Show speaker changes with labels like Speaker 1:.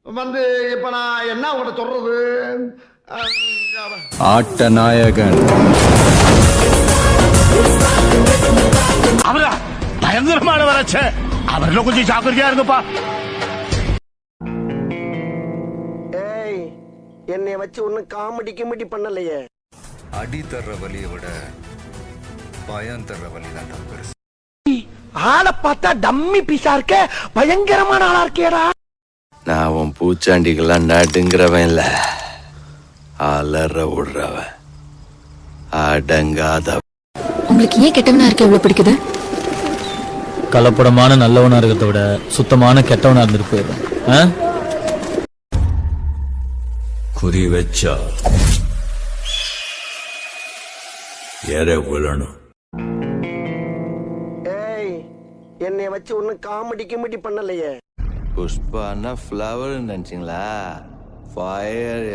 Speaker 1: வந்து இப்ப நான் என்ன உங்கள்கிட்ட சொல்றது?
Speaker 2: ஆட்ட நாயகன்
Speaker 3: அவரா பயங்கரமான வளர்ச்சி. அவர்ல கொஞ்சம் ஜாக்கிரதையா இருங்கப்பா.
Speaker 1: ஏய், என்னை வச்சு ஒன்னும் காமெடி கிமெடி பண்ணலையே.
Speaker 2: அடி தர்ற வலியை விட பயம் தர்ற வலி தான் பெருசு.
Speaker 1: ஆளை பார்த்தா டம்மி பீஸா இருக்க, பயங்கரமான ஆளா இருக்கேடா.
Speaker 4: நான் உன் பூச்சாண்டிகள்லாம் நடுங்கிறவன் இல்ல, அலற விடுறவன், அடங்காத.
Speaker 5: உங்களுக்கு ஏன் கெட்டவனா இருக்க இவ்வளவு பிடிக்குது?
Speaker 6: கலப்படமான நல்லவனா இருக்கிறத விட சுத்தமான கெட்டவனா இருந்துட்டு போயிடுறேன்.
Speaker 2: குறி வச்சா எற விழணும்.
Speaker 1: ஏய், என்னை வச்சு ஒன்னும் காமெடி கிமெடி பண்ணலையே.
Speaker 4: புஷ்பான்னா ஃப்ளவர் நினைச்சிங்களா? ஃபயர்.